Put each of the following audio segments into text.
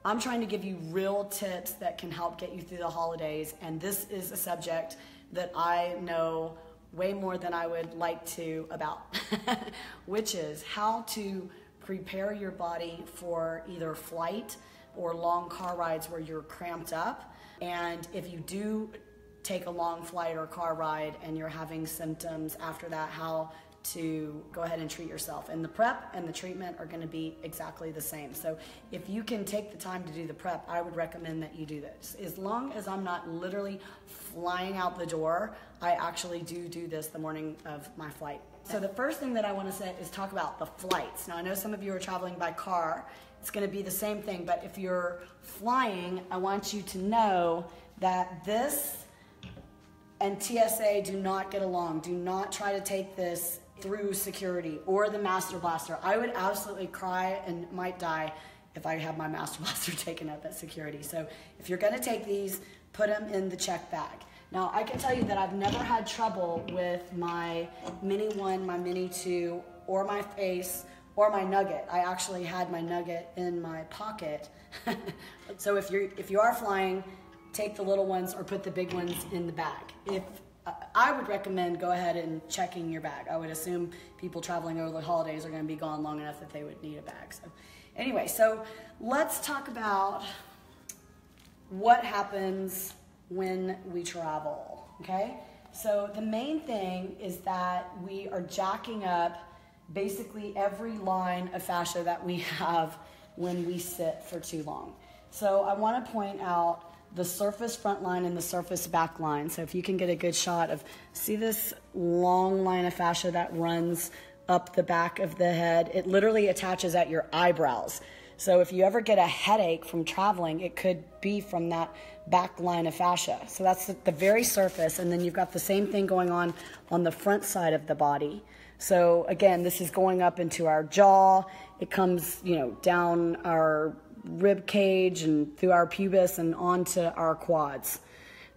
I'm trying to give you real tips that can help get you through the holidays, and this is a subject that I know way more than I would like to about, which is how to prepare your body for either flight or long car rides where you're cramped up. And if you do take a long flight or car ride and you're having symptoms after that, how to go ahead and treat yourself. And the prep and the treatment are going to be exactly the same. So if you can take the time to do the prep, I would recommend that you do this. As long as I'm not literally flying out the door, I actually do this the morning of my flight. So the first thing that I want to say is talk about the flights. Now I know some of you are traveling by car. It's going to be the same thing, but if you're flying, I want you to know that this and TSA do not get along. Do not try to take this through security or the Master Blaster. I would absolutely cry and might die if I had my Master Blaster taken up at security. So if you're gonna take these, put them in the check bag. Now I can tell you that I've never had trouble with my Mini 1, my Mini 2, or my Face, or my Nugget. I actually had my Nugget in my pocket. So if you are flying, take the little ones or put the big ones in the bag. If I would recommend go ahead and checking your bag. I would assume people traveling over the holidays are going to be gone long enough that they would need a bag. So anyway, so let's talk about what happens when we travel, okay? So the main thing is that we are jacking up basically every line of fascia that we have when we sit for too long. So I want to point out the surface front line and the surface back line. So if you can get a good shot of, see this long line of fascia that runs up the back of the head? It literally attaches at your eyebrows. So if you ever get a headache from traveling, it could be from that back line of fascia. So that's the very surface, and then you've got the same thing going on the front side of the body. So again, this is going up into our jaw. It comes, down our rib cage and through our pubis and onto our quads.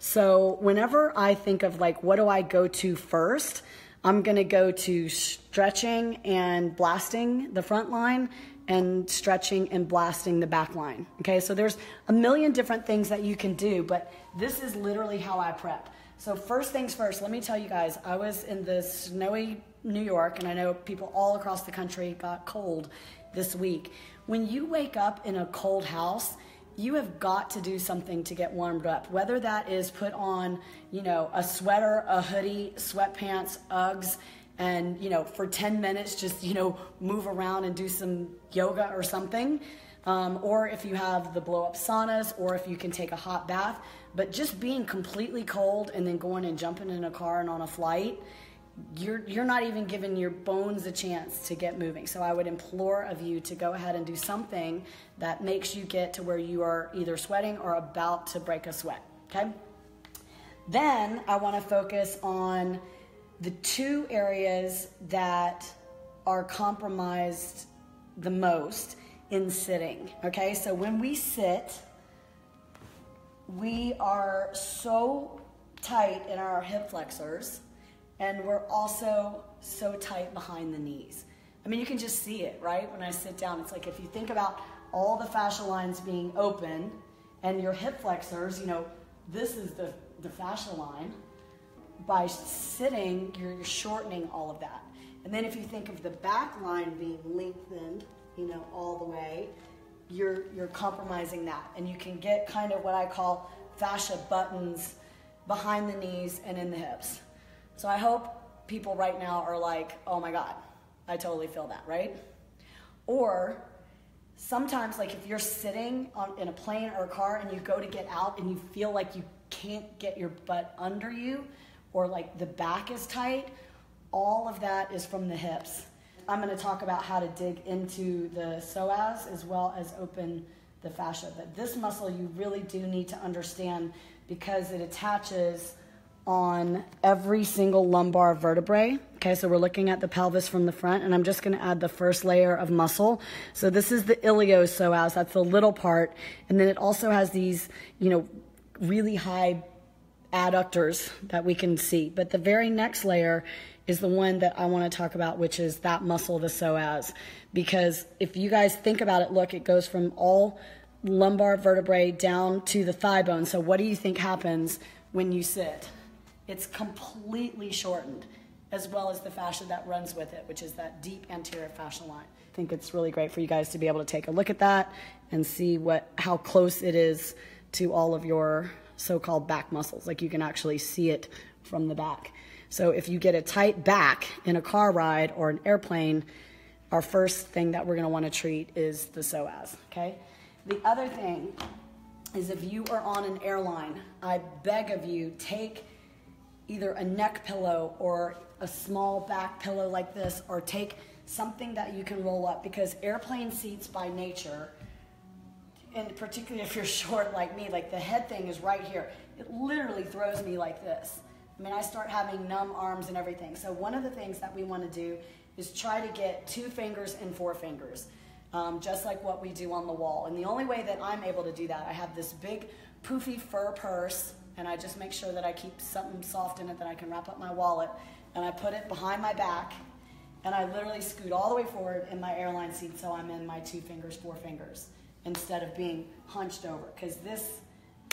So whenever I think of what do I go to first, I'm going to go to stretching and blasting the front line and stretching and blasting the back line. Okay, so there's a million different things that you can do, but this is literally how I prep. So first things first, let me tell you guys, I was in the snowy New York, and I know people all across the country got cold this week. When you wake up in a cold house, you have got to do something to get warmed up, whether that is put on, a sweater, a hoodie, sweatpants, Uggs, and, for 10 minutes, just, move around and do some yoga or something. Or if you have the blow-up saunas, or if you can take a hot bath. But just being completely cold and then going and jumping in a car and on a flight, you're not even giving your bones a chance to get moving. So I would implore of you to go ahead and do something that makes you get to where you are either sweating or about to break a sweat, okay? Then I want to focus on the two areas that are compromised the most in sitting, okay? So when we sit, we are so tight in our hip flexors, and we're also so tight behind the knees. I mean, you can just see it, right? When I sit down, it's like if you think about all the fascia lines being open and your hip flexors, this is the fascia line. By sitting, you're shortening all of that. And then if you think of the back line being lengthened, all the way, you're compromising that. And you can get kind of what I call fascia buttons behind the knees and in the hips. So I hope people right now are like, oh my God, I totally feel that, right? Or sometimes, if you're sitting in a plane or a car and you go to get out and you feel like you can't get your butt under you, or the back is tight, all of that is from the hips. I'm going to talk about how to dig into the psoas as well as open the fascia. But this muscle you really do need to understand because it attaches on every single lumbar vertebrae. Okay, so we're looking at the pelvis from the front, and I'm just going to add the first layer of muscle. So this is the iliopsoas, that's the little part, and then it also has these, really high adductors that we can see. But the very next layer is the one that I want to talk about, which is that muscle, the psoas. Because if you guys think about it, look, it goes from all lumbar vertebrae down to the thigh bone. So what do you think happens when you sit? It's completely shortened, as well as the fascia that runs with it, which is that deep anterior fascial line. I think it's really great for you guys to be able to take a look at that and see how close it is to all of your so-called back muscles. Like you can actually see it from the back. So if you get a tight back in a car ride or an airplane, our first thing that we're going to want to treat is the psoas, okay? The other thing is if you are on an airline, I beg of you, take either a neck pillow or a small back pillow like this, or take something that you can roll up, because airplane seats by nature, and particularly if you're short like me, like the head thing is right here. It literally throws me like this. I mean, I start having numb arms and everything. So one of the things that we want to do is try to get 2 fingers and 4 fingers, just like what we do on the wall. And the only way that I'm able to do that, I have this big poofy fur purse, and I just make sure that I keep something soft in it that I can wrap up my wallet, and I put it behind my back, and I literally scoot all the way forward in my airline seat so I'm in my 2 fingers, 4 fingers, instead of being hunched over, because this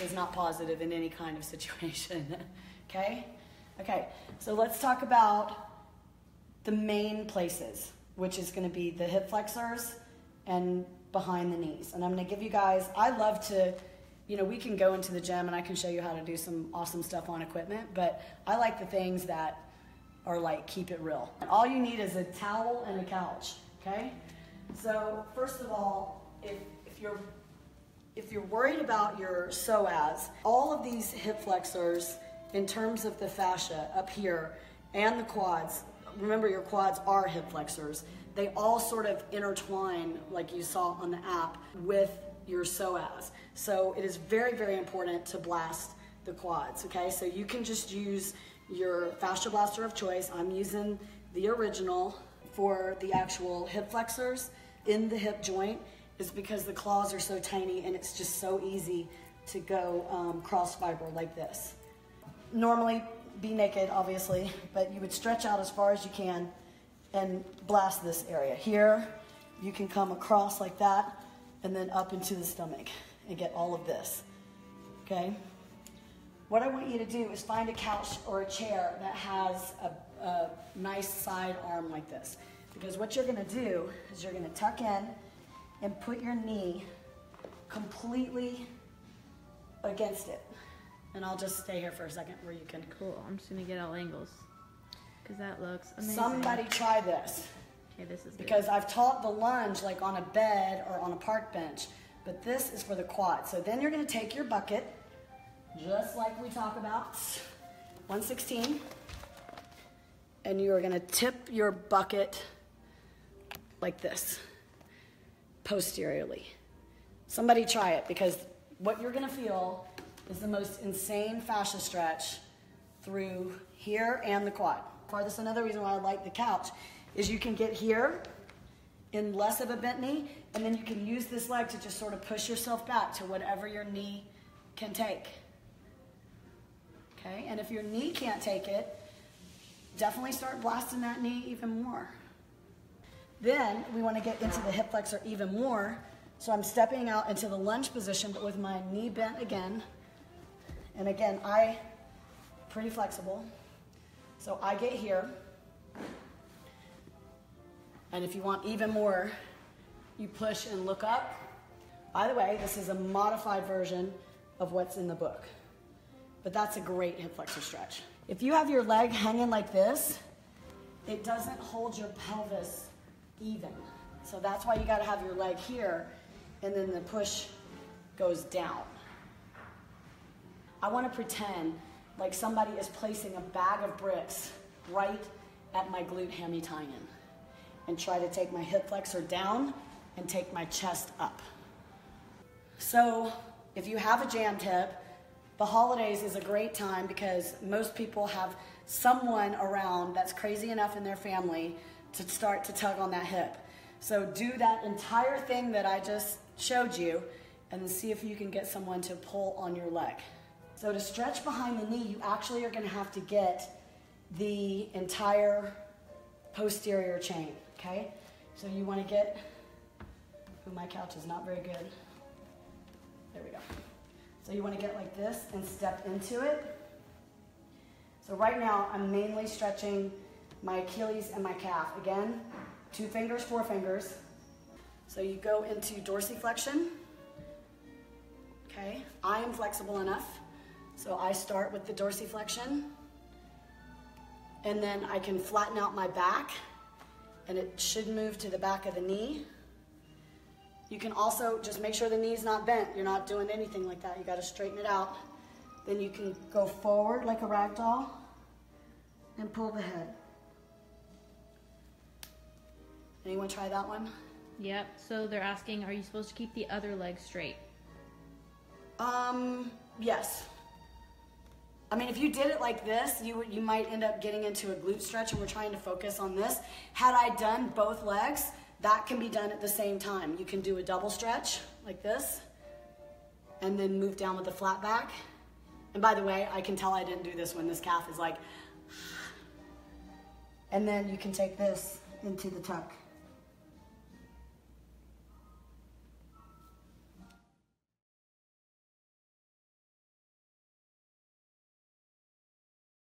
is not positive in any kind of situation. Okay? Okay, so let's talk about the main places, which is going to be the hip flexors and behind the knees. And I'm going to give you guys, I love to, you know, we can go into the gym and I can show you how to do some awesome stuff on equipment, but I like the things that are like, keep it real. And all you need is a towel and a couch, okay? So first of all, if you're worried about your psoas, all of these hip flexors, in terms of the fascia up here and the quads, remember your quads are hip flexors, they all sort of intertwine, like you saw on the app, with your psoas. So it is very, very important to blast the quads, okay? So you can just use your fascia blaster of choice. I'm using the original for the actual hip flexors in the hip joint, is because the claws are so tiny and it's just so easy to go cross fiber like this. Normally be naked, obviously, but you would stretch out as far as you can and blast this area. Here, you can come across like that and then up into the stomach and get all of this, okay? What I want you to do is find a couch or a chair that has a nice side arm like this, because what you're gonna do is you're gonna tuck in and put your knee completely against it. And I'll just stay here for a second where you can. Cool, I'm just gonna get all angles, because that looks amazing. Somebody try this. Okay, this is good. Because I've taught the lunge like on a bed or on a park bench, but this is for the quad. So then you're gonna take your bucket, just like we talk about, 116, and you are gonna tip your bucket like this, posteriorly. Somebody try it, because what you're gonna feel is the most insane fascia stretch through here and the quad. Farthest, another reason why I like the couch is you can get here in less of a bent knee, and then you can use this leg to just sort of push yourself back to whatever your knee can take. Okay, and if your knee can't take it, definitely start blasting that knee even more. Then we want to get into the hip flexor even more. So I'm stepping out into the lunge position, but with my knee bent again. And again, pretty flexible. So I get here. And if you want even more, you push and look up. By the way, this is a modified version of what's in the book. But that's a great hip flexor stretch. If you have your leg hanging like this, it doesn't hold your pelvis even. So that's why you gotta have your leg here, and then the push goes down. I wanna pretend like somebody is placing a bag of bricks right at my glute hemi-tendon, and try to take my hip flexor down and take my chest up. So if you have a jammed hip, the holidays is a great time, because most people have someone around that's crazy enough in their family to start to tug on that hip. So do that entire thing that I just showed you, and then see if you can get someone to pull on your leg. So to stretch behind the knee, you actually are gonna have to get the entire posterior chain, okay? So you wanna get, my couch is not very good. So you want to get like this and step into it. So right now I'm mainly stretching my Achilles and my calf. Again, 2 fingers, 4 fingers. So you go into dorsiflexion. Okay, I am flexible enough. So I start with the dorsiflexion. And then I can flatten out my back. And it should move to the back of the knee. You can also just make sure the knee's not bent. You're not doing anything like that. You got to straighten it out. Then you can go forward like a rag doll and pull the head. Anyone try that one? Yep. So they're asking, are you supposed to keep the other leg straight? Yes. I mean, if you did it like this, you might end up getting into a glute stretch, and we're trying to focus on this. Had I done both legs, that can be done at the same time. You can do a double stretch like this, and then move down with a flat back. And by the way, I can tell I didn't do this when this calf is like, and then you can take this into the tuck.